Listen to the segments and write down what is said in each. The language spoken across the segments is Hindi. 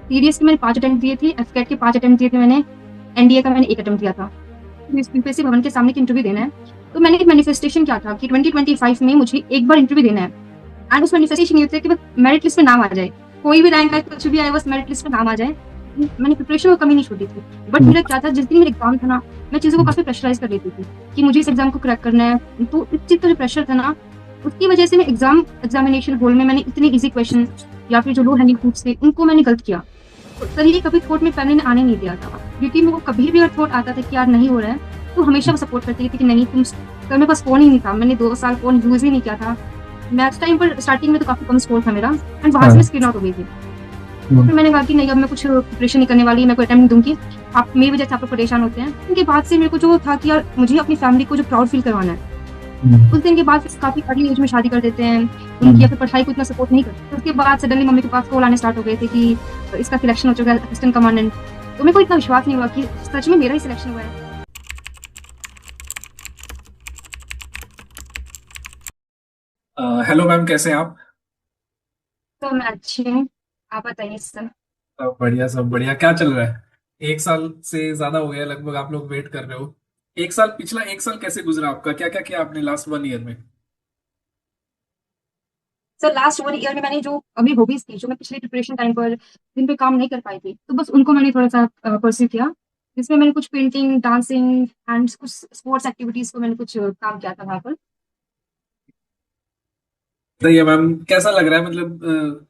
सीडीएस के मैंने 5 अटेम्प्ट दिए थे, एफकेट के 5 अटेम्प्ट दिए थे मैंने, एनडीए का मैंने 1 अटेम्प्ट दिया था। यूपीएससी भवन के सामने एक इंटरव्यू देना है। तो मैंने एक मैनिफेस्टेशन किया था कि 2025 में मुझे एक बार इंटरव्यू देना है। एंड उस मैनिफेस्टेशन ये था कि बस मेरिट लिस्ट में नाम आ जाए, कोई भी रैंक आए, कुछ भी आए, बस मेरिट लिस्ट में नाम आ जाए। मैंने प्रिपरेशन में कमी नहीं छोड़ी थी। बट मेरा क्या था, जिस दिन मेरा एग्जाम था ना, मैं चीज़ों को काफ़ी प्रेशराइज़ कर लेती थी कि मुझे इस एग्जाम को क्रैक करना है। तो इस चीज़ का जो प्रेशर था ना, उसकी वजह से मैं एग्जामिनेशन हॉल में मैंने इतने ईज़ी क्वेश्चन या फिर जो लो हैंगिंग फ्रूट्स थे, उनको मैंने गलत किया। तो सर ये कभी थॉट में पहले ने आने नहीं दिया था, क्योंकि मेरे को कभी भी अगर थॉट आता था कि यार नहीं हो रहा है, तो हमेशा वो सपोर्ट करती थी कि नहीं तुम। सर मेरे पास फ़ोन ही नहीं था, मैंने 2 साल फ़ोन यूज़ ही नहीं किया था। मैथ्स टाइम पर स्टार्टिंग में तो काफ़ी कम स्कोर था मेरा, एंड वहाँ से मैं स्क्रीन आउट हो गई थी। तो फिर मैंने कहा कि नहीं, अब मैं कुछ प्रिपरेशन नहीं करने वाली, मैं कोई अटेम्प्ट नहीं दूंगी। आप मेरी वजह से आप लोग परेशान होते हैं। उनके बाद से मेरे को जो था कि यार मुझे अपनी फैमिली को जो प्राउड फील करवाना है। उस दिन के बाद फिर काफी अर्ली एज में शादी कर देते हैं उनकी, या फिर पढ़ाई को इतना सपोर्ट नहीं करते। तो उसके बाद सडनली मम्मी के पास कॉल आने स्टार्ट हो गए थे कि इसका सिलेक्शन हो चुका है असिस्टेंट कमांडेंट। तो मेरे को इतना विश्वास नहीं हुआ कि सच में मेरा ही सिलेक्शन हुआ है। हेलो मैम, कैसे हैं आप? तो मैं अच्छी हूँ, आप बताइए सर। सब बढ़िया, सब बढ़िया। क्या चल रहा है? 1 साल से ज्यादा हो गया लगभग आप लोग वेट कर रहे हो। पिछला 1 साल कैसे गुजरा आपका? क्या क्या किया आपने लास्ट 1 ईयर में? सर लास्ट 1 ईयर में मैंने जो अभी हॉबीज थी, जो मैं पिछले प्रिपरेशन टाइम पर जिन पे काम नहीं कर पाई थी, तो बस उनको मैंने थोड़ा सा परस्यू किया। जिसमें मैंने कुछ पेंटिंग, डांसिंग एंड कुछ स्पोर्ट्स एक्टिविटीज को मैंने कुछ काम किया था वहाँ पर। सही है मैम। कैसा लग रहा है मतलब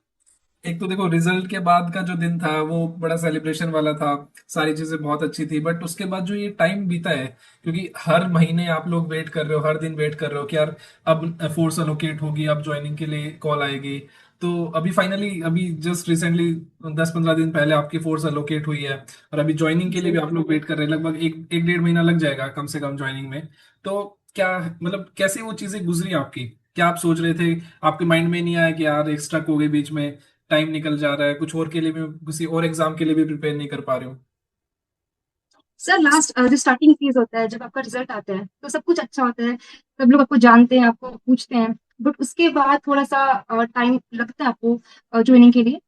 एक तो देखो, रिजल्ट के बाद का जो दिन था वो बड़ा सेलिब्रेशन वाला था। सारी चीजें बहुत अच्छी थी, बट उसके बाद जो ये टाइम बीता है, क्योंकि हर महीने आप लोग वेट कर रहे हो, हर दिन वेट कर रहे हो कि यार अब फोर्स अलोकेट होगी, अब ज्वाइनिंग के लिए कॉल आएगी। तो अभी फाइनली, अभी जस्ट रिसेंटली 10-15 दिन पहले आपकी फोर्स अलोकेट हुई है, और अभी ज्वाइनिंग के लिए भी जी आप लोग वेट कर रहे हैं। लगभग एक एक 1.5 महीना लग जाएगा कम से कम ज्वाइनिंग में। तो क्या मतलब, कैसे वो चीजें गुजरी आपकी? क्या आप सोच रहे थे? आपके माइंड में नहीं आया कि यार एक स्ट्रक हो गई बीच में, टाइम निकल जा रहा है, कुछ और के लिए भी, किसी और एग्जाम के लिए भी प्रिपेयर नहीं कर पा रहे हो? सर, लास्ट जो स्टार्टिंग फेज होता है, जब आपका रिजल्ट आता है तो सब कुछ अच्छा होता है, सब लोग आपको जानते हैं, आपको पूछते हैं। बट उसके बाद थोड़ा सा टाइम लगता है आपको ज्वाइनिंग के लिए।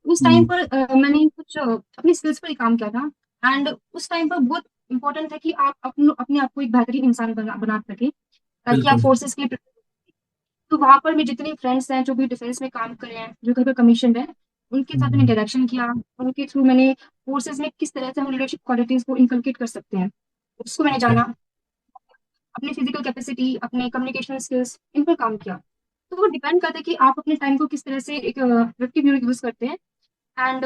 उस टाइम हम्म। पर मैंने कुछ अपनी स्किल्स पर ही काम किया था। एंड उस टाइम पर बहुत इंपॉर्टेंट है कि आप अपने आप को एक बेहतरीन इंसान बना सके, ताकि आप बिल्कुल। फोर्सेस के लिए तो वहां पर मेरे जितने फ्रेंड्स हैं जो भी डिफेंस में काम कर रहे हैं, जो कहीं पर कमीशन है, उनके साथ मैंने हम्म। डायरेक्शन किया। उनके थ्रू मैंने फोर्सेस में किस तरह से हम लीडरशिप क्वालिटीज को इनकलकेट कर सकते हैं, उसको मैंने ओके। जाना। अपनी फिजिकल कैपेसिटी, अपने कम्युनिकेशन स्किल्स, इन पर काम किया। तो वो डिपेंड करता है कि आप अपने टाइम को किस तरह से एक इफेक्टिव यूज करते हैं। एंड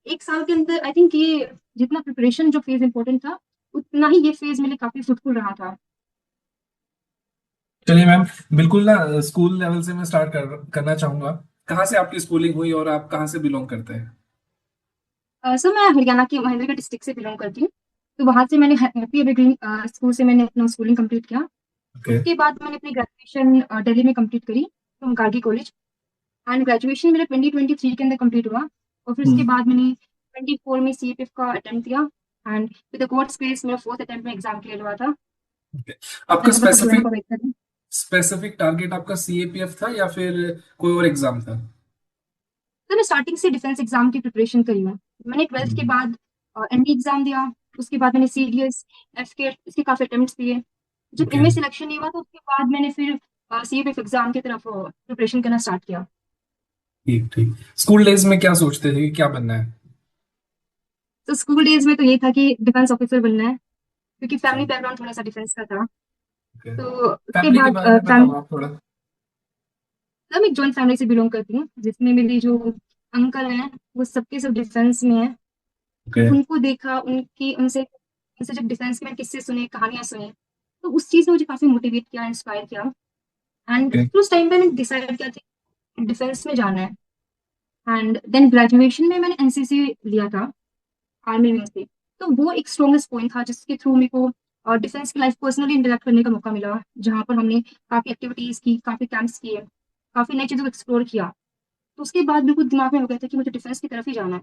1 साल के अंदर आई थिंक ये जितना प्रिपरेशन जो फेज इंपॉर्टेंट था, उतना ही ये फेज मेरे लिए काफी फ्रूटफुल रहा था। चलिए मैम, बिल्कुल ना, स्कूल लेवल से मैं स्टार्ट करना चाहूंगा। कहाँ से आपकी स्कूलिंग हुई और आप कहाँ से बिलोंग करते हैं? सर मैं हरियाणा के महेंद्रगढ़ डिस्ट्रिक्ट से बिलोंग करती हूँ। तो वहां से मैंने हैप्पी एवरग्रीन स्कूल से मैंने अपना स्कूलिंग कंप्लीट किया। ओके। उसके बाद मैंने अपनी ग्रेजुएशन दिल्ली में कंप्लीट करी, from Gargi college. And graduation मेरा 2023 के अंदर कंप्लीट हुआ। और फिर उसके हम्म। बाद मैंने 24 में सीएपीएफ का अटेम्प्ट दिया। एंड विद गॉड्स ग्रेस मेरा फोर्थ अटेम्प्ट में एग्जाम क्लियर हुआ था। ओके। अब आपका मैं बस अब रिजल्ट स्पेसिफिक का वेट कर रही हूँ। स्पेसिफिक टारगेट आपका सीएपीएफ था या फिर कोई और एग्जाम था? तो मैं स्टार्टिंग से डिफेंस एग्जाम की प्रिपरेशन करी हूँ। मैंने 12th के हम्म। बाद एनडी एग्जाम दिया। उसके बाद मैंने सीडीएस, एफके, इसके काफी अटेम्प्ट्स दिए। जब ओके। इनमें सिलेक्शन नहीं हुआ तो उसके बाद मैंने फिर सीएपीएफ एग्जाम की तरफ प्रिपरेशन करना स्टार्ट किया। ठीक ठीक। स्कूल डेज में क्या सोचते थे कि क्या बनना है? तो स्कूल डेज में तो ये था कि डिफेंस ऑफिसर बनना है, क्योंकि अच्छा। फैमिली बैकग्राउंड थोड़ा सा डिफेंस का था। ओके। तो उसके फैमिली के बाद बारे में बताओ आप थोड़ा। मैं एक जॉइंट फैमिली से बिलोंग करती हूँ, जिसमें मेरी जो अंकल हैं वो सबके सब डिफेंस में हैं। तो ओके। उनको देखा, उनकी उनसे उनसे जब डिफेंस में किस्से सुने, कहानियां सुनी, तो उस चीज ने मुझे काफी मोटिवेट किया, इंस्पायर किया। And okay. उस टाइम पे मैंने डिसाइड किया था डिफेंस में जाना है। एंड देन ग्रेजुएशन में मैंने एनसीसी लिया था, आर्मी में से। तो वो एक स्ट्रॉन्गेस्ट पॉइंट था जिसके थ्रू मेरे को डिफेंस की लाइफ पर्सनली इंटरेक्ट करने का मौका मिला, जहाँ पर हमने काफी एक्टिविटीज की, काफी कैंप्स किए, काफी नई चीजों को एक्सप्लोर किया। तो उसके बाद बिल्कुल दिमाग में हो गया था कि मुझे डिफेंस की तरफ ही जाना है।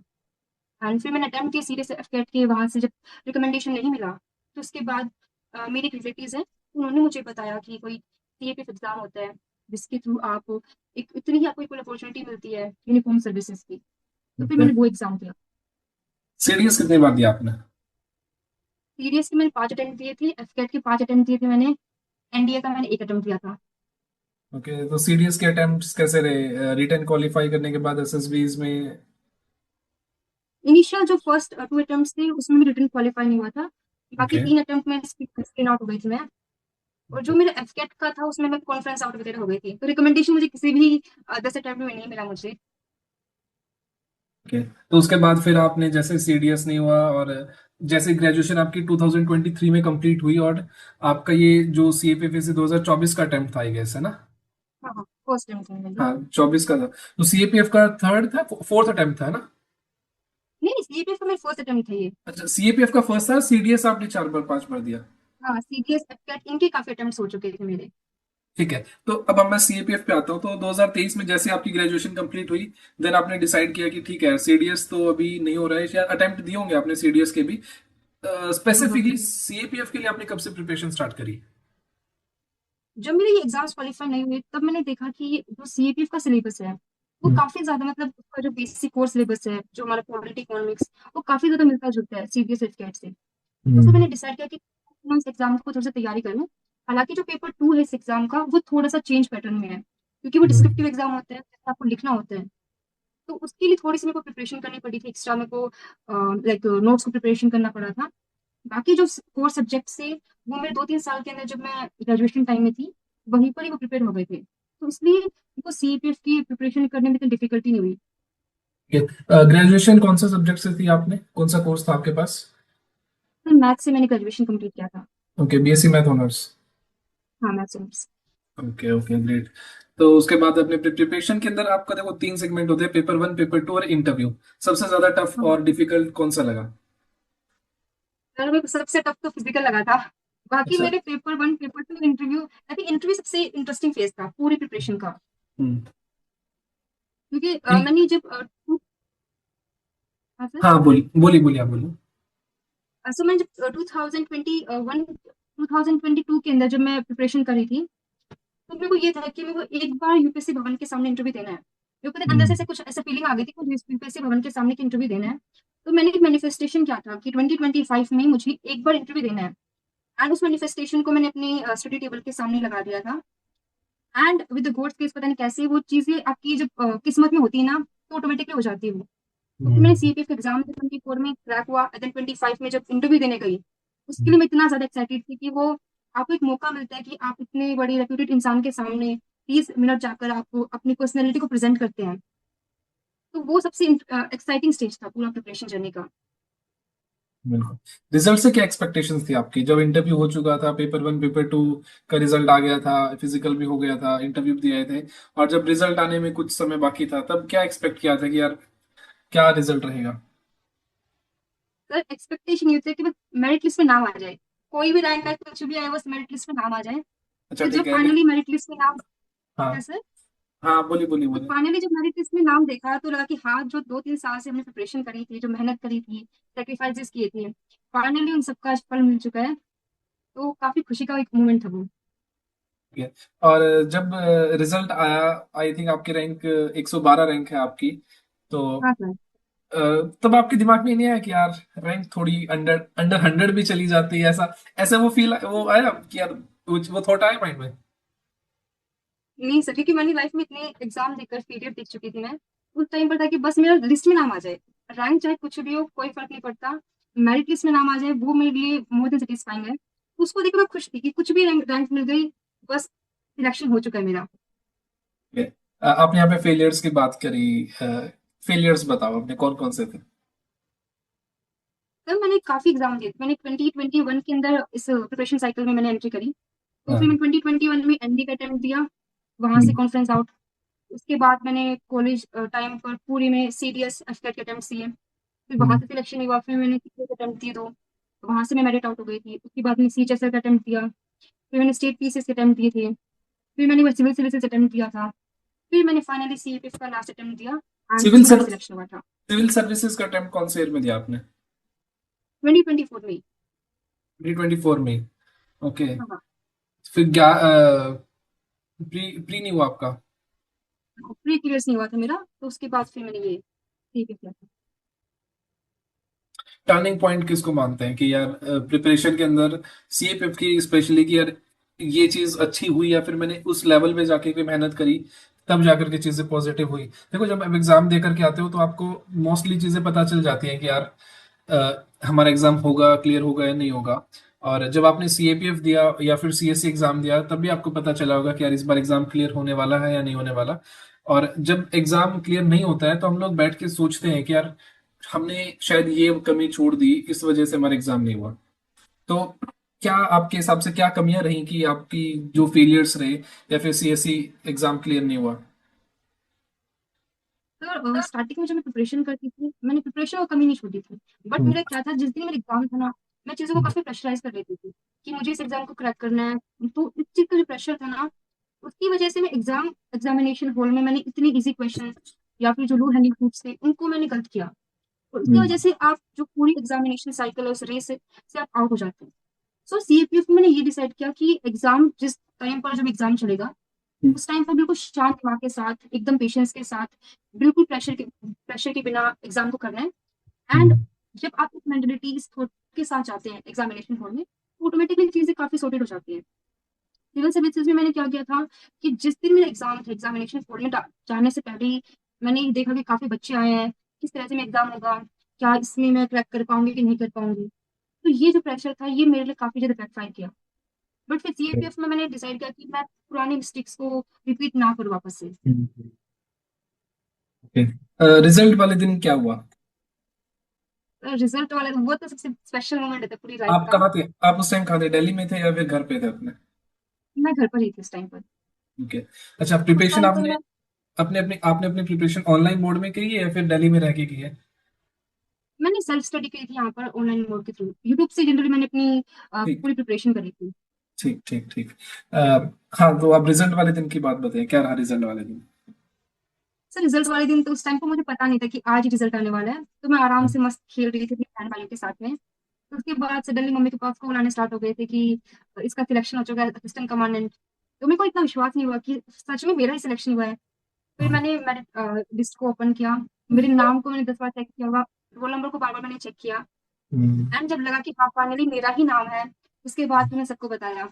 एंड फिर मैंने अटेम्प्ट किया सीरियस एफकेट के, वहां से जब रिकमेंडेशन नहीं मिला, तो उसके बाद मेरी रिलेटिव्स हैं, उन्होंने मुझे बताया कि कोई सीएपीएफ एग्जाम होता है, जिसके थ्रू आप एक इतनी ही आपको कोई अपॉर्चुनिटी मिलती है यूनिफॉर्म सर्विसेज की। तो फिर ओके। मैंने वो एग्जाम दिया। सीडीएस कितनी बार दिया आपने? सीडीएस के मैंने 5 अटेम्प्ट दिए थे, एफकेट के 5 अटेम्प्ट दिए थे मैंने, एनडीए का मैंने 1 अटेम्प्ट दिया था। ओके, तो सीडीएस के अटेम्प्ट्स कैसे रहे रिटर्न क्वालिफाई करने के बाद एसएसबीज में? इनिशियल जो फर्स्ट 2 अटेम्प्ट्स थे उसमें भी रिटन क्वालिफाई नहीं हुआ था। बाकी ओके। 3 अटेम्प्ट में स्क्रीन आउट हो गई थी मैं। और जो मेरा एफकेट का था उसमें मैं कॉन्फ्रेंस आउट वगैरह हो गई थी, तो रिकमेंडेशन मुझे किसी भी 10 अटेम्प्ट में नहीं मिला मुझे। ओके, तो उसके बाद फिर आपने जैसे सीडीएस नहीं हुआ और जैसे ग्रेजुएशन आपकी 2023 में कंप्लीट हुई और आपका ये जो सीएपीएफएससी 2024 का अटेम्प्ट था आई गेस, है ना? हाँ हाँ, फर्स्ट अटेम्प्ट था मेरी। हाँ, 24 का था। तो सीएपीएफ का थर्ड था, फोर्थ अटेम्प्ट था ना? नहीं नहीं, सीपीएफ का मेरा फर्स्ट अटेम्प्ट था ये। अच्छा, सीएपीएफ का फर्स्ट था, सीडीएस आपने 4 बार 5 बार दिया। हाँ, सीडीएस एफकेट इनके काफी अटेम्प्ट्स हो चुके थे मेरे। ठीक है, तो अब मैं सीएपीएफ पे आता हूँ। तो 2023 में जैसे आपकी ग्रेजुएशन कंप्लीट हुई, देन आपने डिसाइड किया कि ठीक है सीडीएस तो अभी नहीं हो रहा है, शायद अटेम्प्ट दिए होंगे आपने सीडीएस के भी। हम्म। स्पेसिफिकली सीएपीएफ के लिए आपने कब से प्रिपरेशन स्टार्ट करी? जब मेरे ये एग्जाम्स क्वालिफाई नहीं हुए तब मैंने देखा कि जो सीएपीएफ का सिलेबस है वो हम्म। काफी ज्यादा, मतलब उसका जो बेसिक कोर सिलेबस है जो हमारा पॉलिटी इकोनॉमिक्स, वो काफी ज्यादा मिलता जुलता है सीबीएस एफकेट से। तो फिर हम्म। मैंने डिसाइड किया कि मैं इस एग्जाम को थोड़ा सा तैयारी करूँ। हालांकि जो पेपर 2 है इस एग्जाम का वो थोड़ा सा चेंज पैटर्न में है, क्योंकि वो हम्म। डिस्क्रिप्टिव एग्जाम होता है जिसमें आपको लिखना होता है। तो उसके लिए थोड़ी सी मेरे को प्रिपरेशन करनी पड़ी थी एक्स्ट्रा, मेरे को लाइक नोट्स को प्रिपरेशन करना पड़ा था। बाकी जो कोर सब्जेक्ट से वो मेरे 2-3 साल के अंदर जब मैं ग्रेजुएशन टाइम में थी वहीं पर ही वो प्रिपेयर हो गए थे, तो इसलिए मेरे को सीपीएफ की प्रिपरेशन करने में इतनी डिफिकल्टी नहीं हुई। ग्रेजुएशन कौन सा सब्जेक्ट से थी आपने, कौन सा कोर्स था आपके पास? तो मैथ्स से मैंने ग्रेजुएशन कंप्लीट किया था। Okay, BSc math honours. हाँ, मैथ्स। Okay okay, great. तो उसके बाद अपने प्रिपरेशन के अंदर आपका देखो 3 सेगमेंट होते हैं, पेपर 1, पेपर 2 और इंटरव्यू। सबसे ज्यादा टफ हाँ, और डिफिकल्ट कौन सा लगा? मेरे को सबसे टफ तो फिजिकल लगा था। बाकी अच्छा। मेरे paper 1 paper 2 interview, I think interview सबसे इंटरेस्टिंग फेज था पूरी प्रिपरेशन का। हम्म। क्योंकि इन- मैंने जब हाँ सर। हाँ, बोलिए बोलिए बोलिए, आप बोलिए। सो मैं जब 2021 2022 के अंदर जब मैं प्रिपरेशन करी थी, तो मेरे को ये था कि मेरे को एक बार यूपीएससी भवन के सामने इंटरव्यू देना है। मेरे को पता है, अंदर से हम्म। ऐसे कुछ ऐसा फीलिंग आ गई थी कि मुझे यूपीएससी भवन के सामने की इंटरव्यू देना है। तो मैंने एक मैनिफेस्टेशन किया था कि 2025 में मुझे एक बार इंटरव्यू देना है। एंड उस मैनिफेस्टेशन को मैंने अपनी स्टडी टेबल के सामने लगा दिया था। And with the gods grace पता नहीं कैसे वो चीजें आपकी जब किस्मत में होती है ना, तो ऑटोमेटिकली हो जाती है वो। क्योंकि मैंने हम्म। सीपीएफ एग्जाम 24 में क्रैक हुआ, देन 25 में जब इंटरव्यू देने गई, उसके लिए मैं इतना ज्यादा एक्साइटेड थी कि वो आपको एक मौका मिलता है कि आप इतने बड़ी रेप्यूटेड इंसान के सामने 30 मिनट जाकर आपको अपनी पर्सनैलिटी को प्रेजेंट करते हैं। तो वो सबसे एक्साइटिंग स्टेज था पूरा प्रिपरेशन जर्नी का। बिल्कुल। रिजल्ट से क्या एक्सपेक्टेशंस थी आपकी जब इंटरव्यू हो चुका था, पेपर 1 पेपर 2 का रिजल्ट आ गया था, फिजिकल भी हो गया था, इंटरव्यू भी दिए थे, और जब रिजल्ट आने में कुछ समय बाकी था, तब क्या एक्सपेक्ट किया था कि यार क्या रिजल्ट रहेगा? सर एक्सपेक्टेशन ये थी कि बस मेरिट लिस्ट में नाम आ जाए, कोई भी रैंक आए कुछ भी आए बस मेरिट लिस्ट में नाम आ जाए। अच्छा, तो जब ठीक है, फाइनली लेकिन मेरिट लिस्ट में नाम हाँ है सर, हाँ, बोलिए बोलिए तो बोलिए। फाइनली जब मेरिट लिस्ट में नाम देखा तो लगा कि हाँ, जो 2-3 साल से हमने प्रिपरेशन करी थी, जो मेहनत करी थी, सेक्रीफाइसेस किए थे, फाइनली उन सबका आज फल मिल चुका है। तो काफी खुशी का एक मोमेंट था वो। ठीक है। और जब रिजल्ट आया, आई थिंक आपकी रैंक 112 रैंक है आपकी, तो हाँ सर। अ, तब आपके दिमाग में नहीं आया कि यार रैंक थोड़ी अंडर अंडर 100 भी चली जाती है, ऐसा ऐसा वो फील वो आया कि यार वो थॉट आया माइंड में? नहीं सर, क्योंकि मैंने लाइफ में इतने एग्जाम देकर पीडीएफ देख चुकी थी मैं। उस टाइम पर था कि बस मेरा लिस्ट में नाम आ जाए, रैंक चाहे कुछ भी हो कोई फर्क नहीं पड़ता, मेरिट लिस्ट में नाम आ जाए वो मेरे लिए मोर देन सेटिस्फाइंग है। उसको देखकर मैं खुश थी कि कुछ भी रैंक मिल गई, बस सिलेक्शन हो चुका है मेरा। ठीक है। आपने यहाँ पे फेलियर्स की बात करी, फेलियर्स बताओ अपने कौन कौन से थे? सर मैंने काफी एग्जाम दिए थे। मैंने 2021 के अंदर इस प्रिपरेशन साइकिल में मैंने एंट्री करी। तो फिर मैं हाँ। 2021 में एनडी का अटेम्प्ट दिया, वहां से हम्म। Conference out. उसके बाद मैंने कॉलेज टाइम पर पूरी में सीडीएस एफकेट के अटेम्प्ट दिए। फिर वहां हम्म। से सिलेक्शन नहीं हुआ, फिर मैंने सीटेट अटेम्प्ट दिए 2, तो वहां से मैं मेरिट आउट हो गई थी। उसके बाद मैंने सीएचएसएल का अटेम्प्ट दिया, फिर मैंने स्टेट पीसीएस के अटेम्प्ट दिए थे, फिर मैंने सिविल सर्विसेज अटेम्प्ट दिया था, फिर मैंने फाइनली सीईपीएफ का लास्ट अटेम्प्ट दिया एंड सिविल उसमें मेरा सर सिलेक्शन हुआ था सिविल सर्विसेज का अटेम्प्ट कौन से ईयर में दिया आपने? 2024 में। 2024 में? ओके। हाँ, फिर क्या प्री प्री नहीं हुआ आपका? प्री क्लियर्स नहीं हुआ था मेरा, तो उसके बाद फिर मैंने ये सीईपीएफ किया था। टर्निंग पॉइंट किसको मानते हैं कि यार प्रिपरेशन के अंदर सीएपीएफ की स्पेशली कि यार ये चीज अच्छी हुई, या फिर मैंने उस लेवल पे जाके के मेहनत करी तब जाकर के चीजें पॉजिटिव हुई? देखो, जब आप एग्जाम देकर के आते हो तो आपको मोस्टली चीजें पता चल जाती हैं कि यार हमारा एग्जाम होगा, क्लियर होगा या नहीं होगा। और जब आपने सीएपीएफ दिया या फिर सीएससी एग्जाम दिया तब भी आपको पता चला होगा कि यार इस बार एग्जाम क्लियर होने वाला है या नहीं होने वाला। और जब एग्जाम क्लियर नहीं होता है तो हम लोग बैठ के सोचते हैं कि यार हमने शायद ये कमी छोड़ दी, इस वजह से हमारा एग्जाम नहीं हुआ। तो क्या आपके हिसाब से क्या कमियां रही कि आपकी जो फेलियर्स रहे, या फिर सीएससी एग्जाम क्लियर नहीं हुआ? तो स्टार्टिंग में जब मैं प्रिपरेशन करती थी, मैंने प्रिपरेशन को कमी नहीं छोड़ी थी। बट हम्म। मेरा क्या था, जिस दिन मेरा एग्जाम था ना, मैं चीज़ों को काफ़ी प्रेशराइज़ कर लेती थी कि मुझे इस एग्जाम को क्रैक करना है। तो इस चीज़ का जो प्रेशर था ना, उसकी वजह से मैं एग्जामिनेशन हॉल में मैंने इतने ईज़ी क्वेश्चन या फिर जो लो हैंगिंग फ्रूट्स थे, उनको मैंने गलत किया। और उसकी वजह हम्म। से आप जो पूरी एग्जामिनेशन साइकिल है, उस रेस से आप आउट हो जाते हैं। सो सीएपीएफ में मैंने ये डिसाइड किया कि एग्जाम जिस टाइम पर जब एग्जाम चलेगा, हम्म। उस टाइम पर बिल्कुल शांत दिमाग के साथ, एकदम पेशेंस के साथ, बिल्कुल प्रेशर के बिना एग्जाम को करना है। एंड हम्म। जब आप इस मेंटेलिटी, इस थॉट के साथ जाते हैं एग्जामिनेशन हॉल में, तो ऑटोमेटिकली चीजें काफी सॉर्टेड हो जाती है। सिविल सर्विसेज में मैंने क्या किया था कि जिस दिन मेरा एग्जाम था, एग्जामिनेशन हॉल में जाने से पहले ही मैंने देखा कि काफी बच्चे आए हैं, किस तरह से मेरा एग्जाम होगा, क्या इसमें मैं क्रैक कर पाऊंगी कि नहीं कर पाऊंगी। तो ये जो प्रेशर था, ये मेरे लिए काफी ज्यादा बैकफायर किया। बट फिर सीएपीएफ में मैंने डिसाइड किया कि मैं पुरानी मिस्टेक्स को रिपीट ना करूँ वापस से। हम्म। ओके। रिजल्ट वाले दिन क्या हुआ? रिजल्ट वाला वो तो सबसे स्पेशल मोमेंट था पूरी लाइफ आप का। कहाँ थे? आप उस टाइम कहाँ थे? दिल्ली में थे या फिर घर पे थे अपने? मैं घर पर ही थी उस टाइम पर। ओके। अच्छा, उस प्रिपरेशन टाइम पर आपने मैं आपने अपनी प्रिपरेशन ऑनलाइन मोड में की है या फिर दिल्ली में रह के की है? मैंने सेल्फ स्टडी की थी यहाँ पर ऑनलाइन मोड के थ्रू, यूट्यूब से जनरली मैंने अपनी ठीक पूरी प्रिपरेशन करी थी। ठीक ठीक ठीक। अ, हाँ, तो आप रिजल्ट वाले दिन की बात बताइए, क्या रहा रिजल्ट वाले दिन? सर रिजल्ट वाले दिन तो उस टाइम पर मुझे पता नहीं था कि आज ही रिजल्ट आने वाला है, तो मैं आराम से मस्त खेल रही थी अपनी बहन भाइयों के साथ में। तो उसके बाद सडनली मम्मी के पास कॉल आने स्टार्ट हो गए थे कि इसका सिलेक्शन हो चुका है असिस्टेंट कमांडेंट। तो मेरे को इतना विश्वास नहीं हुआ कि सच में मेरा ही सिलेक्शन हुआ है। फिर मैंने मेरिट लिस्ट को ओपन किया, मेरे नाम को मैंने 10 बार चेक किया होगा, रोल नंबर को बार बार मैंने चेक किया। हम्म। एंड जब लगा कि हाँ फाइनली मेरा ही नाम है, उसके बाद मैंने सबको बताया।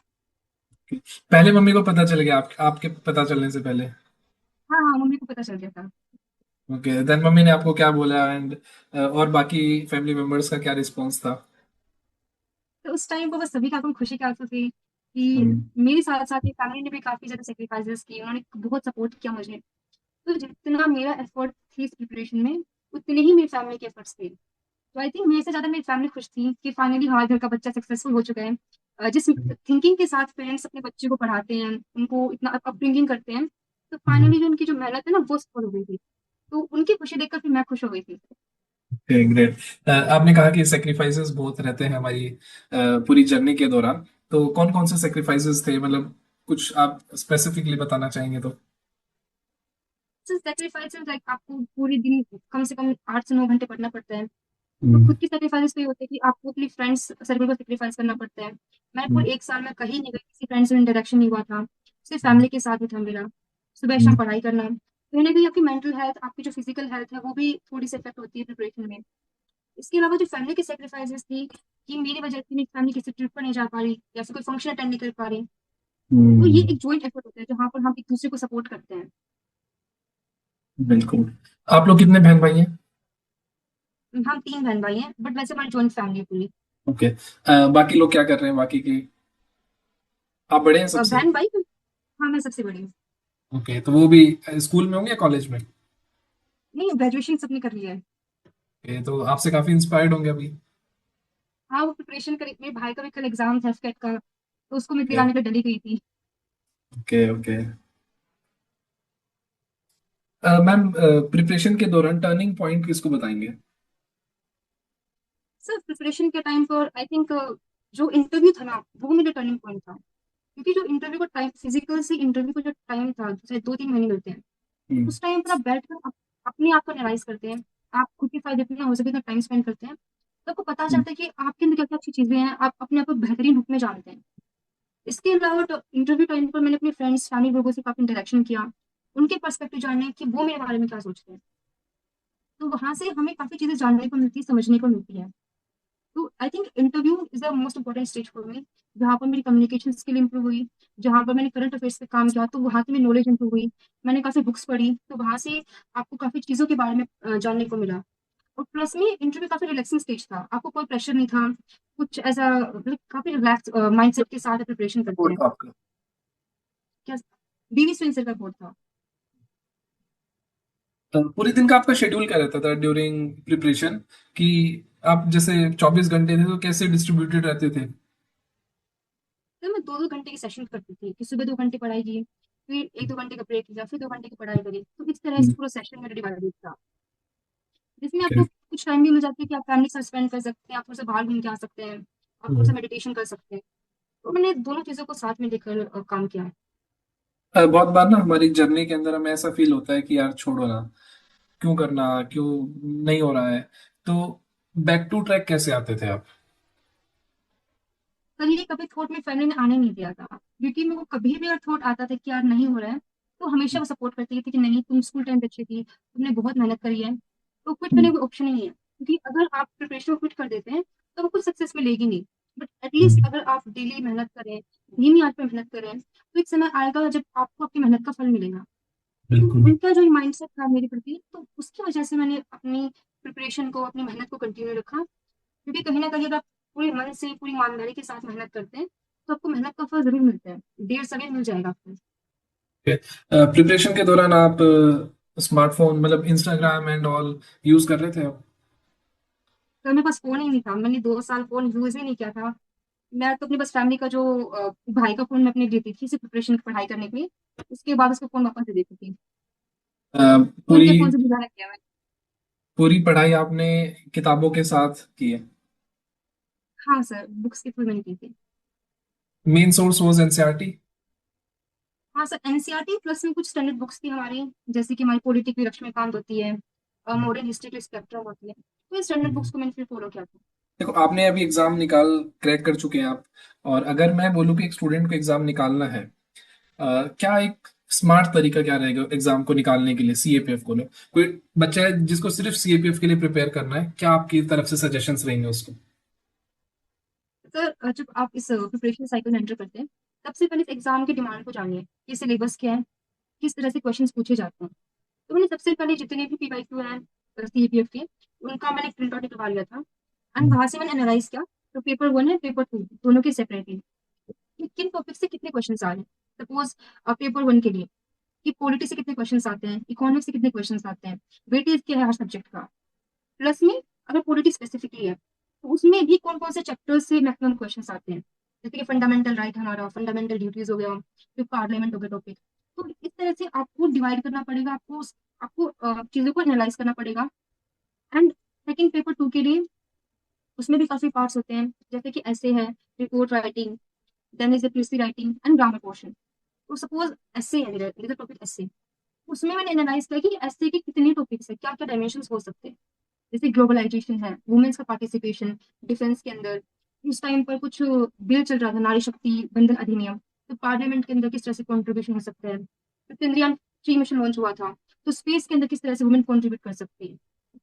पहले मम्मी को पता चल गया आपके पता चलने से पहले? हाँ हाँ, मम्मी को पता चल गया था। ओके, देन मम्मी ने आपको क्या बोला, एंड और बाकी फैमिली मेंबर्स का क्या रिस्पॉन्स था? तो उस टाइम पर बस सभी का खुशी के आंसू थे कि हम्म। मेरे साथ साथ मेरी फैमिली ने भी काफी ज्यादा सेक्रीफाइसेस किए, उन्होंने बहुत सपोर्ट किया मुझे। तो जितना मेरा एफर्ट थी इस प्रिपरेशन में, उतने ही मेरी फैमिली के एफर्ट्स थे। तो आई थिंक मेरे से ज्यादा मेरी फैमिली खुश थी कि फाइनली हमारे घर का बच्चा सक्सेसफुल हो चुका है। जिस थिंकिंग के साथ पेरेंट्स अपने बच्चे को पढ़ाते हैं, उनको इतना अपब्रिंगिंग करते हैं, तो हम्म। फाइनली जो उनकी जो मेहनत है ना, वो सफल हो गई थी। तो उनकी खुशी देखकर फिर मैं खुश हो गई थी। ग्रेट। आपने कहा कि सेक्रीफाइसेस बहुत रहते हैं हमारी पूरी जर्नी के दौरान। तो कौन कौन से सेक्रीफाइसेस थे, मतलब कुछ आप स्पेसिफिकली बताना चाहेंगे तो? सेक्रीफाइसेस लाइक आपको पूरे दिन कम से कम 8 से 9 घंटे पढ़ना पड़ता है। तो हम्म। खुद की सेक्रीफाइसेस तो ये होते हैं कि आपको अपनी फ्रेंड्स सर्कल को सेक्रीफाइस करना पड़ता है। मैं हम्म। पूरे 1 साल में कहीं नहीं गई, किसी फ्रेंड से इंटरेक्शन नहीं हुआ था, सिर्फ फैमिली के साथ ही था मेरा। सुबह शाम हम्म। पढ़ाई करना, कहीं ना कहीं आपकी मेंटल हेल्थ, आपकी जो फिजिकल हेल्थ है, वो भी थोड़ी सी इफेक्ट होती है प्रिपरेशन में। इसके अलावा जो फैमिली की सेक्रीफाइसेस थी कि मेरी वजह से मेरी फैमिली किसी ट्रिप पर नहीं जा पा रही या फिर कोई फंक्शन अटेंड नहीं कर पा रही। तो ये हम्म। एक जॉइंट एफर्ट होता है जहाँ पर हम एक दूसरे को सपोर्ट करते हैं। बिल्कुल। आप लोग कितने बहन भाई हैं? हम 3 बहन भाई हैं, बट वैसे हमारी जॉइंट फैमिली है पूरी। ओके। बाकी लोग क्या कर रहे हैं बाकी के? आप बड़े हैं सबसे? बहन भाई, हाँ मैं सबसे बड़ी हूँ। ओके, तो वो भी स्कूल में होंगे या कॉलेज में? नहीं, ग्रेजुएशन सबने कर लिया है। ओके, तो आपसे काफी इंस्पायर्ड होंगे अभी। हाँ वो प्रिपरेशन करी, मेरे भाई का भी कल एग्जाम था एफकेट का, तो उसको मैं ओके दिलाने के लिए दिल्ली गई थी। Okay okay. मैम, प्रिपरेशन के दौरान टर्निंग पॉइंट किसको बताएंगे? सर प्रिपरेशन के टाइम पर आई थिंक जो इंटरव्यू था ना, वो मेरा टर्निंग पॉइंट था। क्योंकि जो इंटरव्यू का टाइम, फिजिकल से इंटरव्यू का जो टाइम था, जैसे 2-3 महीने मिलते हैं, हम्म। उस टाइम पर आप बैठ कर अपने आप को एनालाइज करते हैं, आप खुद के साथ जितना हो सके उतना टाइम स्पेंड करते हैं, तो आपको पता हम्म। चलता है कि आपके अंदर क्या क्या अच्छी चीजें हैं, आप अपने आप को बेहतरीन रूप में जानते हैं। इसके अलावा तो इंटरव्यू टाइम पर मैंने अपने फ्रेंड्स, फैमिली लोगों से काफी इंटरेक्शन किया, उनके पर्सपेक्टिव जानने कि वो मेरे बारे में क्या सोचते हैं। तो वहां से हमें काफी चीजें जानने को मिलती है, समझने को मिलती है। तो I think interview is the most important stage for me, जहाँ पर मेरी कम्युनिकेशन स्किल इंप्रूव हुई, जहाँ पर मैंने करंट अफेयर्स पे काम किया तो वहाँ से मेरी नॉलेज इंप्रूव हुई। मैंने काफी बुक्स पढ़ी तो वहाँ से आपको काफी चीजों के बारे में जानने को मिला। और प्लस में इंटरव्यू काफी रिलैक्सिंग स्टेज था, आपको कोई प्रेशर नहीं था कुछ ऐसा, मतलब काफी रिलैक्स माइंडसेट के साथ प्रिपरेशन करते बोर्ड हैं। था आपका? क्या? बीवी स्पेंसर का बोर्ड था। पूरे दिन का आपका शेड्यूल क्या रहता था ड्यूरिंग प्रिपरेशन, कि आप जैसे 24 घंटे थे तो कैसे डिस्ट्रीब्यूटेड रहते थे? तो मैं 2-2 घंटे की सेशन करती थी कि सुबह 2 घंटे पढ़ाई की, फिर 1-2 घंटे का ब्रेक लिया, फिर 2 घंटे की पढ़ाई करी, तो इस तरह से पूरा सेशन मेरा डिवाइडेड था, जिसमें आपको ओके। कुछ टाइम भी मिल जाती है कि आप फैमिली से स्पेंड कर सकते हैं, आप थोड़ा सा बाहर घूम के आ सकते हैं, आप थोड़ा सा मेडिटेशन कर सकते हैं। तो मैंने दोनों चीजों को साथ में लेकर काम किया है। बहुत बार ना हमारी जर्नी के अंदर हमें ऐसा फील होता है कि यार छोड़ो ना, क्यों करना, क्यों नहीं हो रहा है। तो बैक टू ट्रैक कैसे आते थे आप? पर ये कभी थॉट में फैमिली ने आने नहीं दिया था, क्योंकि मेरे को कभी भी अगर थॉट आता था कि यार नहीं हो रहा है, तो हमेशा वो सपोर्ट करती थी कि नहीं तुम स्कूल टाइम पे अच्छी थी, तुमने बहुत मेहनत करी है, तो क्विट करने का ऑप्शन ही नहीं है, क्योंकि अगर आप प्रिपरेशन को क्विट कर देते हैं तो वो कुछ सक्सेस मिलेगी नहीं। बट एटलीस्ट अगर आप डेली मेहनत करें, धीमी आंच पे मेहनत करें, तो एक समय आएगा जब आपको आपकी मेहनत का फल मिलेगा। तो बिल्कुल। उनका जो माइंडसेट था मेरे प्रति, तो उसकी वजह से मैंने अपनी प्रिपरेशन को, अपनी मेहनत को कंटिन्यू रखा, क्योंकि कहीं ना कहीं अगर आप पूरे मन से पूरी ईमानदारी के साथ मेहनत करते हैं तो आपको मेहनत का फल जरूर मिलता है, देर सवेर मिल जाएगा आपको। प्रिपरेशन के दौरान आप स्मार्टफोन मतलब इंस्टाग्राम एंड ऑल यूज कर रहे थे आप? तो मेरे पास फोन ही नहीं था, मैंने 2 साल फोन यूज ही नहीं किया था। मैं तो अपने बस फैमिली का जो भाई का फोन मैं अपने देती थी सिर्फ प्रिपरेशन की पढ़ाई करने के लिए, उसके बाद उसको फोन वापस दे देती थी। अ, तो पूरी उनके फोन से गुजारा किया मैंने। पूरी पढ़ाई आपने किताबों के साथ की है? हाँ सर, बुक्स के थ्रू मैंने की थी। Main source was NCERT? हाँ सर, एनसीईआरटी प्लस में कुछ स्टैंडर्ड बुक्स थी हमारी, जैसे कि हमारी पॉलिटिक लक्ष्मीकांत होती है, मॉडर्न हिस्ट्री के स्पेक्ट्रम होती है, तो इस स्टैंडर्ड बुक्स को मैंने फिर फॉलो किया था। देखो, आपने अभी एग्जाम निकाल क्रैक कर चुके हैं आप, और अगर मैं बोलूँ कि एक स्टूडेंट को एग्जाम निकालना है, क्या एक स्मार्ट तरीका क्या रहेगा एग्जाम को निकालने के लिए, सीएपीएफ को? कोई बच्चा है जिसको सिर्फ सीएपीएफ के लिए प्रिपेयर करना है, क्या आपकी तरफ से सजेशंस रहेंगे उसको? सर जब आप इस प्रिपरेशन साइकिल में एंटर करते हैं, सबसे पहले इस एग्जाम के डिमांड को जानिए कि सिलेबस क्या है, किस तरह से क्वेश्चंस पूछे जाते हैं। तो मैंने सबसे पहले जितने भी पीवाईक्यू हैं सीपीएफ के, उनका मैंने प्रिंट आउट निकलवा लिया था, एंड वहां से मैंने एनालाइज किया। तो पेपर 1 है, पेपर 2 दोनों के सेपरेटली कि किन टॉपिक से कितने क्वेश्चंस आ रहे हैं। सपोज पेपर 1 के लिए कि पॉलिटी से कितने क्वेश्चंस आते हैं, इकोनॉमिक्स से कितने क्वेश्चंस आते हैं, वेटेज क्या है हर सब्जेक्ट का। प्लस में अगर पॉलिटी स्पेसिफिकली है तो उसमें भी कौन कौन से चैप्टर से मैक्सिमम क्वेश्चंस आते हैं, जैसे कि फंडामेंटल राइट हमारा, फंडामेंटल ड्यूटीज हो गया, फिर पार्लियामेंट हो गया टॉपिक। तो इस तरह से आपको डिवाइड करना पड़ेगा, आपको चीजों को एनालाइज करना पड़ेगा। एंड सेकंड पेपर 2 के लिए उसमें भी काफी पार्ट्स होते हैं, जैसे कि ऐसे है, report writing, then is precis writing and grammar portion. तो सपोज ऐसे है मेरा टॉपिक ऐसे, उसमें मैंने एनालाइज किया कि ऐसे के कितने टॉपिक्स है, क्या क्या डायमेंशन हो सकते हैं। जैसे ग्लोबलाइजेशन है, वुमेन्स का पार्टिसिपेशन डिफेंस के अंदर, उस टाइम पर कुछ बिल चल रहा था नारी शक्ति बंधन अधिनियम, तो पार्लियामेंट के अंदर किस तरह से कंट्रीब्यूशन हो सकता है। तो चंद्रयान 3 मिशन लॉन्च हुआ था, तो स्पेस के अंदर किस तरह से वुमेन कंट्रीब्यूट कर सकती है।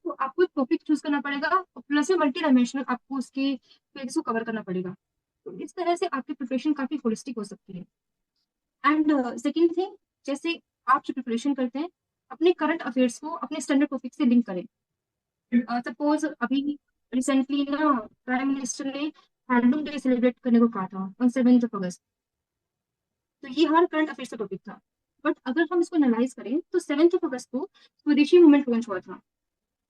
तो आपको एक टॉपिक चूज करना पड़ेगा और प्लस में मल्टी डायमेंशनल आपको उसके पेज को कवर करना पड़ेगा। तो इस तरह से आपकी प्रिपरेशन काफी होलिस्टिक हो सकती है। एंड सेकेंड थिंग, जैसे आप जो प्रिपरेशन करते हैं, अपने करंट अफेयर्स को अपने स्टैंडर्ड टॉपिक से लिंक करें। सपोज अभी रिसेंटली ना प्राइम मिनिस्टर ने हैंडलूम डे सेलिब्रेट करने को कहा था ऑन 7 अगस्त, तो ये हमारा करंट अफेयर्स का टॉपिक था। बट अगर हम इसको एनालाइज करें तो 7 अगस्त को स्वदेशी मूवमेंट लॉन्च हुआ था।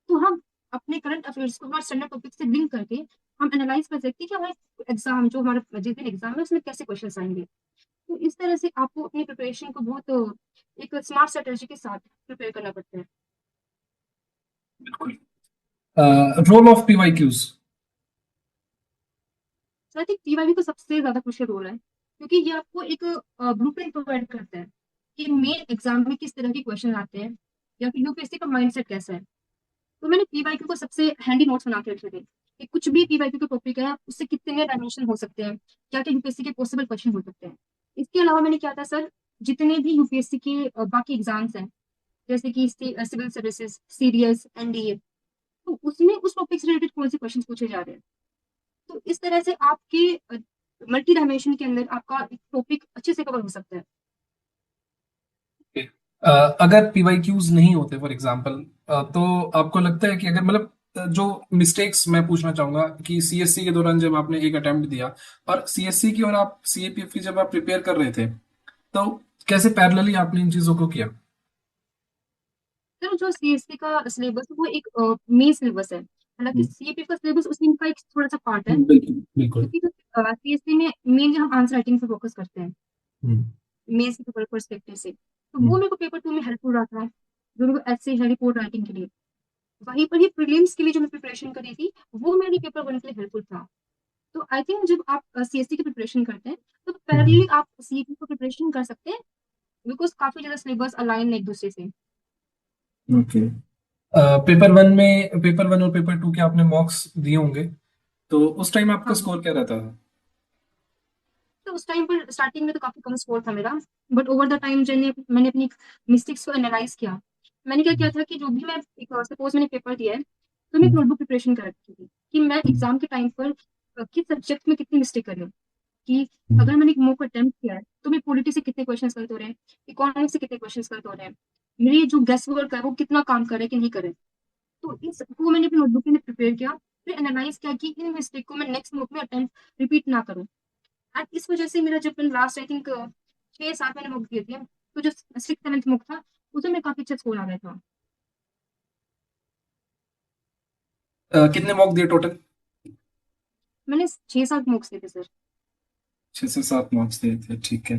तो हम अपने करंट अफेयर्स को हमारे स्टैंडर्ड टॉपिक से लिंक करके हम एनालाइज कर सकते हैं कि हमारे एग्जाम जो हमारा जिस दिन एग्जाम है उसमें कैसे क्वेश्चन आएंगे। तो इस तरह से आपको अपनी प्रिपरेशन को बहुत एक स्मार्ट स्ट्रेटेजी के साथ प्रिपेयर करना पड़ता है। बिल्कुल। Role of PYQs? So I think PYB का सबसे ज्यादा क्रुशियल रोल है, क्योंकि ये आपको एक ब्लूप्रिंट प्रोवाइड करता है कि मेन एग्जाम में किस तरह के क्वेश्चन आते हैं, या फिर यूपीएससी का माइंडसेट कैसा है। तो मैंने पीवाईक्यू को सबसे हैंडी नोट्स बना के रखे थे कि कुछ भी पीवाईक्यू का टॉपिक है उससे कितने डायमेंशन हो सकते हैं, क्या क्या यूपीएससी के पॉसिबल क्वेश्चन हो सकते हैं। इसके अलावा मैंने क्या था सर, जितने भी यूपीएससी के बाकी एग्जाम्स हैं, जैसे कि सिविल सर्विसेज, सीडीएस, एनडीए, तो उसमें उस टॉपिक से रिलेटेड कौन से क्वेश्चन पूछे जा रहे हैं। तो इस तरह से आपके मल्टी डायमेंशन के अंदर आपका एक टॉपिक अच्छे से कवर हो सकता है। अगर पीवाईक्यूज नहीं होते फॉर एग्जांपल, तो आपको लगता है कि अगर मतलब जो मिस्टेक्स मैं पूछना चाहूंगा कि सीएससी के दौरान जब आपने एक अटेम्प्ट दिया और सीएससी की और आप सीएपीएफ की जब आप प्रिपेयर कर रहे थे, तो कैसे पैरेलली आपने इन चीजों को किया? सर जो सीएससी का सिलेबस वो एक मेन सिलेबस है, हालांकि हम्म, सीएपी का सिलेबस उसी का एक थोड़ा सा पार्ट है। बिल्कुल बिल्कुल। क्योंकि सीएससी में मेनली हम आंसर राइटिंग पे फोकस करते हैं, हम्म, मेंस के पेपर पर्सपेक्टिव से, तो वो हम्म, मेरे को पेपर 2 में हेल्पफुल रहा था, जो मेरे को ऐसे है रिपोर्ट राइटिंग के लिए। वहीं पर ही प्रीलिम्स के लिए जो मैं प्रिपरेशन करी थी वो मेरे पेपर 1 के लिए हेल्पफुल था। तो आई थिंक जब आप सीएससी की प्रिपरेशन करते हैं तो हम्म, पहले आप सीईटी को प्रिपरेशन कर सकते हैं, बिकॉज काफी ज्यादा सिलेबस अलाइन है एक दूसरे से। ओके। पेपर वन और पेपर टू के आपने मॉक्स दिए होंगे, तो उस टाइम आपका हाँ, स्कोर क्या रहता था? तो उस टाइम पर स्टार्टिंग में तो काफी कम स्कोर था मेरा, बट ओवर द टाइम जब मैंने अपनी मिस्टेक्स को एनालाइज किया, मैंने क्या किया था कि जो भी मैं सपोज मैंने पेपर दिया है तो मैं एक हम्म, नोटबुक प्रिपरेशन कर रखी थी कि मैं हम्म, एग्जाम के टाइम पर किस सब्जेक्ट में कितनी मिस्टेक कर रही हूँ। कि हम्म, अगर मैंने एक मॉक अटेम्प्ट किया है तो मैं पॉलिटी से कितने क्वेश्चंस गलत हो रहे हैं, इकोनॉमिक्स से कितने क्वेश्चंस गलत हो रहे हैं, मेरी जो गेस वर्क है वो कितना काम करे कि नहीं करे। तो इस वो मैंने अपनी नोटबुक में प्रिपेयर किया, फिर एनालाइज किया कि इन मिस्टेक को मैं नेक्स्ट मॉक में अटेम्प्ट रिपीट ना करूँ। एंड इस वजह से मेरा जब लास्ट आई थिंक 6-7 मैंने मॉक दिए थे, तो जो 6th 7th मॉक था उसमें मेरे काफी अच्छा स्कोर आ गया था। कितने मॉक दिए टोटल? मैंने 6-7 मॉक्स दिए थे सर। 6 से 7 मार्क्स दिए थे, ठीक है।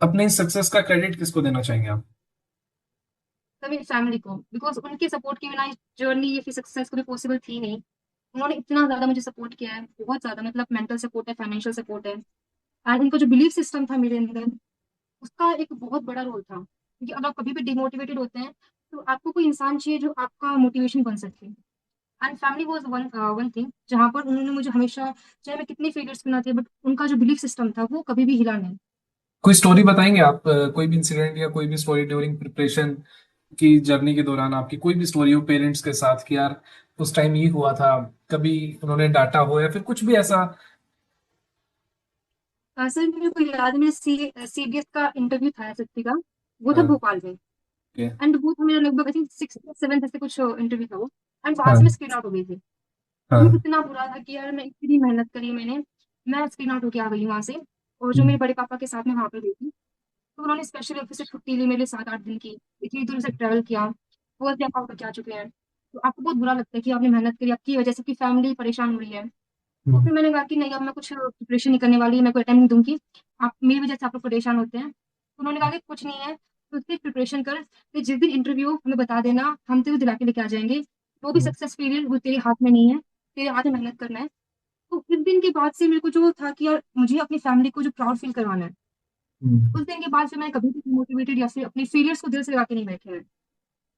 अपने सक्सेस का क्रेडिट किसको देना चाहेंगे आप? तो मेरी फैमिली को, बिकॉज उनके सपोर्ट के बिना जर्नी ये फिर सक्सेस कभी पॉसिबल थी नहीं। उन्होंने इतना ज्यादा मुझे सपोर्ट किया है, बहुत ज्यादा, मतलब मेंटल सपोर्ट है, फाइनेंशियल सपोर्ट है, एंड उनका जो बिलीफ सिस्टम था मेरे अंदर, उसका एक बहुत बड़ा रोल था। क्योंकि अगर आप कभी भी डिमोटिवेटेड होते हैं तो आपको कोई इंसान चाहिए जो आपका मोटिवेशन बन सके। And family was one one thing जहाँ पर उन्होंने मुझे हमेशा, चाहे मैं कितनी फेलियर्स क्यों ना थे, बट उनका जो बिलीफ सिस्टम था वो कभी भी हिला नहीं। कोई स्टोरी बताएंगे आप, कोई भी इंसिडेंट या कोई भी स्टोरी ड्यूरिंग प्रिपरेशन की जर्नी के दौरान आपकी कोई भी स्टोरी हो पेरेंट्स के साथ कि यार उस टाइम ये हुआ था, कभी उन्होंने डांटा हो या फिर कुछ भी ऐसा? सर मेरे को याद है, मेरे सीबीएस का इंटरव्यू था एसएससी का, वो था हाँ, भोपाल में। ओके। एंड वो था मेरा लगभग आई थिंक 6th 7th ऐसे कुछ इंटरव्यू था वो। एंड वहां से मैं हाँ, स्क्रीन आउट हो गई थी। तो मेरे को हाँ, इतना बुरा था कि यार मैं इतनी मेहनत करी मैंने, मैं स्क्रीन आउट होके आ गई वहां से। और जो हम्म, मेरे बड़े पापा के साथ में वहां पर गई थी, तो उन्होंने स्पेशल ऑफिस से छुट्टी ली मेरे लिए 7-8 दिन की, इतनी दूर से ट्रैवल किया, वो भी आप आउट होके आ चुके हैं। तो आपको बहुत बुरा लगता है कि आपने मेहनत करी, आपकी वजह से आपकी फैमिली परेशान हो रही है। तो हम्म, फिर मैंने कहा कि नहीं, अब मैं कुछ प्रिपरेशन नहीं करने वाली, मैं कोई अटेम्प्ट नहीं दूंगी, आप मेरी वजह से आप लोग परेशान होते हैं। तो उन्होंने कहा कि कुछ नहीं है, तो सिर्फ प्रिपरेशन कर, फिर जिस दिन इंटरव्यू हमें बता देना, हम तेरे को दिला के लेके आ जाएंगे, वो भी हम्म, सक्सेस फेलियर वो तेरे हाथ में नहीं है, तेरे हाथ में मेहनत करना है। तो इस दिन के बाद से मेरे को जो था कि यार मुझे अपनी फैमिली को जो प्राउड फील करवाना है, हम्म। उस दिन के बाद से मैं कभी भी मोटिवेटेड या फिर अपनी फेलियर्स को दिल से लगा के नहीं बैठे हैं।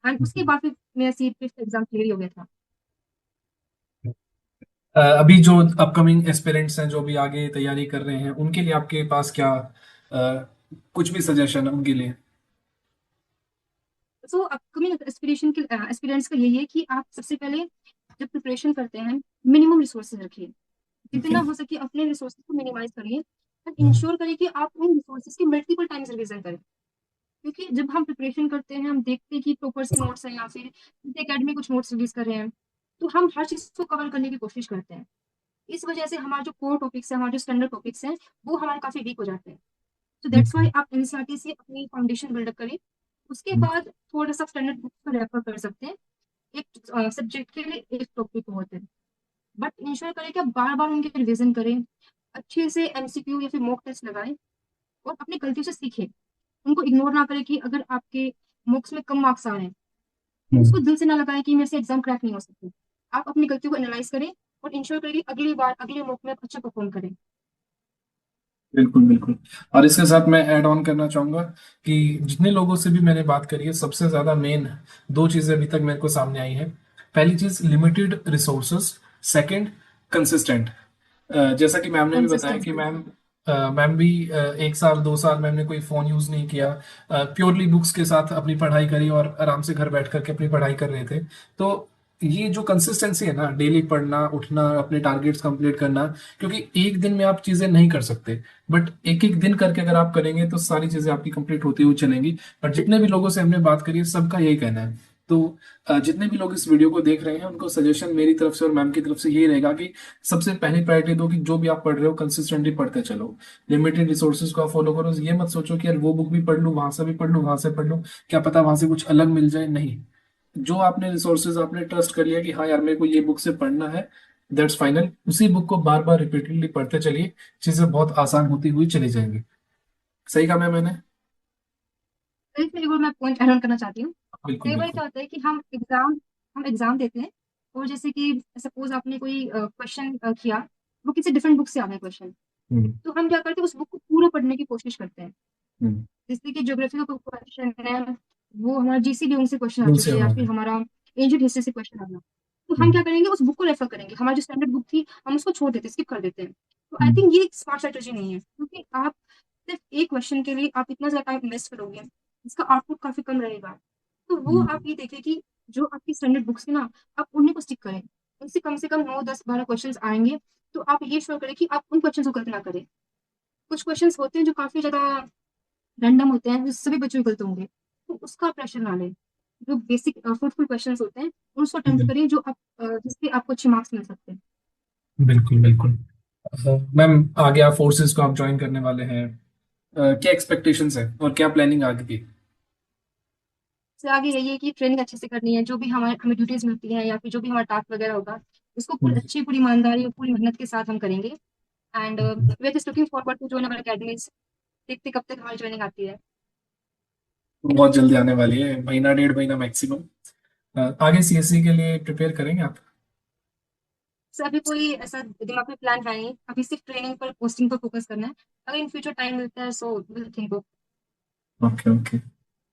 एंड उसके बाद फिर मेरा सीट एग्जाम क्लियर हो गया था। अभी जो अपकमिंग एस्पिरेंट्स हैं जो भी आगे तैयारी कर रहे हैं उनके लिए आपके पास क्या कुछ भी सजेशन है उनके लिए? सो अपकमिंग एस्पिरेशन के एस्पिरेंट्स का यही है कि आप सबसे पहले जब प्रिपरेशन करते हैं मिनिमम रिसोर्सेज रखिए, ओके। जितना हो सके अपने रिसोर्सेज को मिनिमाइज करिए, और हम्म, इंश्योर करिए कि आप उन रिसोर्सेज की मल्टीपल टाइम्स रिवीजन करें। क्योंकि जब हम प्रिपरेशन करते हैं हम देखते हैं कि टॉपर्स के नोट्स हैं या फिर एकेडमी कुछ नोट्स रिलीज कर रहे हैं, तो हम हर चीज को कवर करने की कोशिश करते हैं। इस वजह से हमारे जो कोर टॉपिक्स हैं, हमारे जो स्टैंडर्ड टॉपिक्स हैं, वो हमारे काफी वीक हो जाते हैं। तो दैट्स वाई हम्म, आप एनसीईआरटी से अपनी फाउंडेशन बिल्डअप करें। उसके हम्म, बाद थोड़ा सा स्टैंडर्ड बुक्स को रेफर कर सकते हैं, एक सब्जेक्ट के लिए एक टॉपिक होते हैं, बट इंश्योर करें कि आप बार बार उनके रिवीजन करें, अच्छे से एमसीक्यू या फिर मॉक टेस्ट लगाएं, और अपनी गलतियों से सीखें। उनको इग्नोर ना करें कि अगर आपके मॉक्स में कम मार्क्स आ रहे हैं तो हम्म। उसको दिल से ना लगाएं कि मेरे से एग्जाम क्रैक नहीं हो सकती। आप अपनी गलतियों को एनालाइज करें और इंश्योर करें कि अगली बार अगले मॉक में आप अच्छा परफॉर्म करें। बिल्कुल बिल्कुल। और इसके साथ मैं ऐड ऑन करना चाहूंगा कि जितने लोगों से भी मैंने बात करी है सबसे ज्यादा मेन दो चीजें अभी तक मेरे को सामने आई है। पहली चीज लिमिटेड रिसोर्सेस, सेकंड कंसिस्टेंट। जैसा कि मैम ने भी बताया कि कंसिस्टेंसी। मैम भी 1 साल 2 साल मैम ने कोई फोन यूज नहीं किया, प्योरली बुक्स के साथ अपनी पढ़ाई करी और आराम से घर बैठ करके अपनी पढ़ाई कर रहे थे। तो ये जो कंसिस्टेंसी है ना, डेली पढ़ना, उठना, अपने टारगेट्स कंप्लीट करना, क्योंकि एक दिन में आप चीजें नहीं कर सकते, बट एक एक दिन करके अगर आप करेंगे तो सारी चीजें आपकी कंप्लीट होती हुई चलेंगी। पर जितने भी लोगों से हमने बात करी है सबका यही कहना है। तो जितने भी लोग इस वीडियो को देख रहे हैं उनको सजेशन मेरी तरफ से और मैम की तरफ से यही रहेगा कि सबसे पहली प्रायोरिटी दो कि जो भी आप पढ़ रहे हो कंसिस्टेंटली पढ़ते चलो। लिमिटेड रिसोर्सेज को आप फॉलो करो, ये मत सोचो कि यार वो बुक भी पढ़ लूँ, वहां से भी पढ़ लूँ, वहां से पढ़ लूँ, क्या पता वहां से कुछ अलग मिल जाए। नहीं, जो आपने रिसोर्सेज आपने ट्रस्ट कर लिया कि हाँ यार मेरे को ये बुक से पढ़ना है, दैट्स फाइनल, उसी बुक को बार बार रिपीटेडली पढ़ते चलिए, चीजें बहुत आसान होती हुई चली जाएंगी। सही कहा मैंने? तो इसमें एक और मैं पॉइंट ऐड ऑन करना चाहती हूँ। बिल्कुल कई बार बिल्कुल। क्या होता है कि हम एग्जाम देते हैं, और जैसे कि सपोज आपने कोई क्वेश्चन किया, वो किसी डिफरेंट बुक से आ गए क्वेश्चन, हम्म। तो हम क्या करते हैं, उस बुक को पूरा पढ़ने की कोशिश करते हैं। हम्म। जैसे कि ज्योग्राफी का कोई क्वेश्चन है, वो हमारा जीसीडी से क्वेश्चन आ दूसरे चुके, या होंगे। फिर हमारा एंशियंट हिस्ट्री से क्वेश्चन आ गया, तो हम हम्म। क्या करेंगे, उस बुक को रेफर करेंगे। हमारी जो स्टैंडर्ड बुक थी हम उसको छोड़ देते, स्किप कर देते हैं। तो आई हम्म। थिंक ये एक स्मार्ट स्ट्रेटेजी नहीं है, क्योंकि आप सिर्फ एक क्वेश्चन के लिए आप इतना ज्यादा टाइम इन्वेस्ट करोगे, इसका आउटपुट काफी कम रहेगा। तो वो हम्म। आप ये देखिए कि जो आपकी स्टैंडर्ड बुक्स है ना, आप उन्हीं को स्टिक करें। उनसे कम से कम 9 10 12 क्वेश्चन आएंगे, तो आप ये श्योर करें कि आप उन क्वेश्चन को गलत ना करें। कुछ क्वेश्चन होते हैं जो काफी ज्यादा रैंडम होते हैं, जो सभी बच्चों के गलत होंगे, तो उसका प्रेशर ना लें। जो बेसिक फ्रूटफुल क्वेश्चंस होते हैं उसको अटेम्प्ट हम्म। करें, जो आप जिससे आपको अच्छे मार्क्स मिल सकते हैं। बिल्कुल बिल्कुल। मैम आगे आप फोर्सेस को आप ज्वाइन करने वाले हैं, क्या एक्सपेक्टेशंस है और क्या प्लानिंग आगे की? इससे आगे यही है कि ट्रेनिंग अच्छे से करनी है, जो भी हमें ड्यूटीज मिलती है या फिर जो भी हमारा टास्क वगैरह होगा, उसको पूरी अच्छी, पूरी ईमानदारी और पूरी मेहनत के साथ हम करेंगे। And we are just looking forward to join our academies. देखते कब तक हमारी ज्वाइनिंग आती है। बहुत जल्दी आने वाली है, महीना डेढ़ महीना मैक्सिमम। आगे सीएससी के लिए प्रिपेयर करेंगे आप? सर अभी कोई ऐसा दिमाग में प्लान है नहीं, अभी सिर्फ ट्रेनिंग पर, पोस्टिंग पर फोकस करना है। अगर इन फ्यूचर टाइम मिलता है so will think. Okay okay.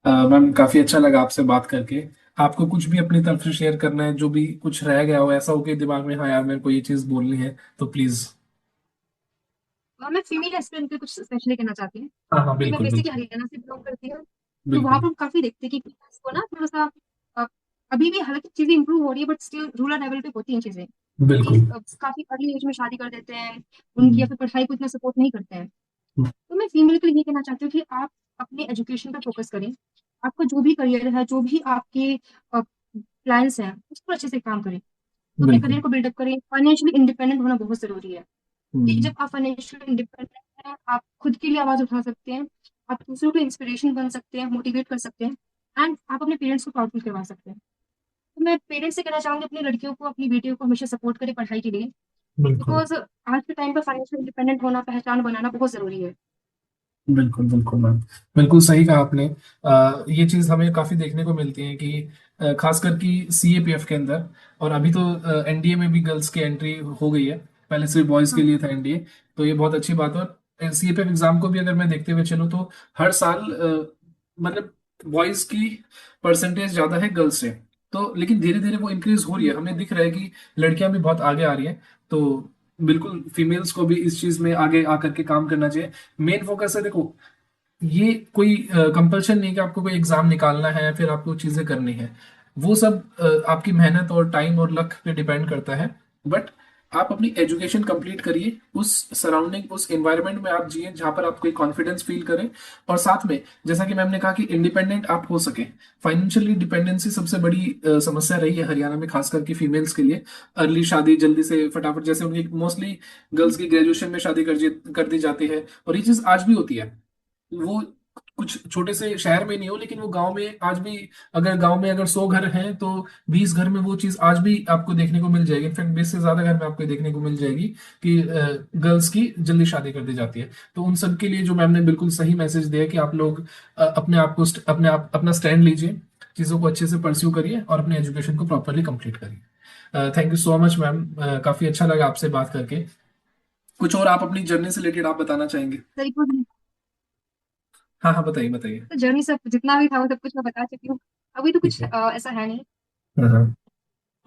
Ma'am काफी अच्छा लगा आपसे बात करके। आपको कुछ भी अपनी तरफ से शेयर करना है, जो भी कुछ रह गया हो ऐसा हो कि दिमाग में हाँ यार मेरे को ये चीज बोलनी है, तो प्लीज। मैं फीमेल एस्पिरेंट पे कुछ स्पेशली कहना चाहती हूँ, हाँ हाँ कि मैं बिल्कुल बेसिकली बिल्कुल। हरियाणा से बिलोंग करती हूँ। तो वहां बिल्कुल पर हम काफी देखते हैं कि girls को ना थोड़ा सा अ, अभी भी हालांकि चीजें इंप्रूव हो रही है, बट स्टिल रूरल लेवल पे होती हैं चीजें, कि बिल्कुल। काफी अर्ली एज में शादी कर देते हैं उनकी, या हम्म। फिर पढ़ाई को इतना सपोर्ट नहीं करते हैं। तो मैं फीमेल के लिए ये कहना चाहती हूँ कि आप अपने एजुकेशन पर फोकस करें। आपका जो भी करियर है, जो भी आपके प्लान्स हैं, उस पर अच्छे से काम करें। तो अपने बिल्कुल। करियर को बिल्डअप करें। फाइनेंशियली इंडिपेंडेंट होना बहुत जरूरी है, कि हम्म। जब आप फाइनेंशियल इंडिपेंडेंट हैं, आप खुद के लिए आवाज उठा सकते हैं, आप दूसरों को इंस्पिरेशन बन सकते हैं, मोटिवेट कर सकते हैं, एंड आप अपने पेरेंट्स को प्राउड फील करवा सकते हैं। तो मैं पेरेंट्स से कहना चाहूंगी, अपनी लड़कियों को, अपनी बेटियों को हमेशा सपोर्ट करें पढ़ाई के लिए, बिल्कुल बिकॉज आज के टाइम पर फाइनेंशियल इंडिपेंडेंट होना, पहचान बनाना बहुत जरूरी है। बिल्कुल। बिल्कुल मैम, बिल्कुल सही कहा आपने। ये चीज हमें काफी देखने को मिलती है कि खासकर कि सीएपीएफ के अंदर, और अभी तो एनडीए में भी गर्ल्स की एंट्री हो गई है, पहले सिर्फ बॉयज के हाँ, लिए था एनडीए। तो ये बहुत अच्छी बात है। और सीएपीएफ एग्जाम को भी अगर मैं देखते हुए चलूँ तो हर साल मतलब बॉयज की परसेंटेज ज्यादा है गर्ल्स से, तो लेकिन धीरे धीरे वो इंक्रीज हो रही है, हमें दिख रहा है कि लड़कियां भी बहुत आगे आ रही हैं। तो बिल्कुल फीमेल्स को भी इस चीज में आगे आकर के काम करना चाहिए। मेन फोकस है, देखो ये कोई कंपल्शन नहीं कि आपको कोई एग्जाम निकालना है फिर आपको चीजें करनी है, वो सब आपकी मेहनत और टाइम और लक पे डिपेंड करता है। बट आप अपनी एजुकेशन कंप्लीट करिए, उस सराउंडिंग उस एनवायरनमेंट में आप जिए जहां पर आप कोई कॉन्फिडेंस फील करें, और साथ में जैसा कि मैम ने कहा कि इंडिपेंडेंट आप हो सके। फाइनेंशियली डिपेंडेंसी सबसे बड़ी समस्या रही है हरियाणा में, खास करके फीमेल्स के लिए। अर्ली शादी जल्दी से फटाफट, जैसे उनकी मोस्टली गर्ल्स की ग्रेजुएशन में शादी कर दी जाती है, और ये चीज आज भी होती है। वो कुछ छोटे से शहर में नहीं हो, लेकिन वो गांव में आज भी, अगर गांव में अगर 100 घर हैं तो 20 घर में वो चीज आज भी आपको देखने को मिल जाएगी। इनफैक्ट 20 से ज्यादा घर में आपको देखने को मिल जाएगी कि गर्ल्स की जल्दी शादी कर दी जाती है। तो उन सब के लिए जो मैम ने बिल्कुल सही मैसेज दिया कि आप लोग अपने आप को अपने आप अपना स्टैंड लीजिए, चीजों को अच्छे से परस्यू करिए और अपने एजुकेशन को प्रॉपरली कंप्लीट करिए। Thank you so much ma'am, काफी अच्छा लगा आपसे बात करके। कुछ और आप अपनी जर्नी से रिलेटेड आप बताना चाहेंगे? सही कुछ नहीं। हाँ हाँ बताइए बताइए। तो जर्नी सब जितना भी था वो सब कुछ मैं बता चुकी हूँ। अभी तो ठीक कुछ है। ऐसा है नहीं। हाँ हाँ।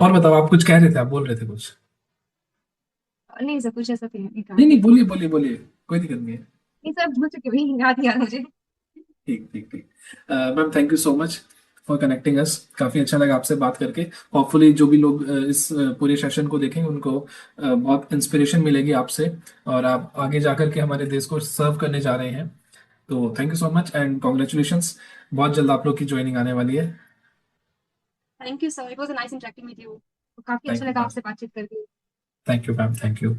और बताओ, आप कुछ कह रहे थे, आप बोल रहे थे कुछ। नहीं सब कुछ ऐसा नहीं था नहीं नहीं, अभी। बोलिए बोलिए बोलिए, कोई दिक्कत नहीं है। नहीं सब भूल चुकी हुई, याद नहीं आ रहा मुझे। ठीक ठीक ठीक। Ma'am thank you so much. For connecting us. काफी अच्छा लगा आपसे बात करके। होपफुली जो भी लोग इस पूरे सेशन को देखेंगे उनको बहुत इंस्पिरेशन मिलेगी आपसे, और आप आगे जाकर के हमारे देश को सर्व करने जा रहे हैं। तो thank you so much and congratulations. बहुत जल्द आप लोग की ज्वाइनिंग आने वाली है। Thank you sir, it was nice interacting with you. काफी अच्छा थैंक यू लगा मैम। आपसे बातचीत करके। Thank you ma'am. Thank you.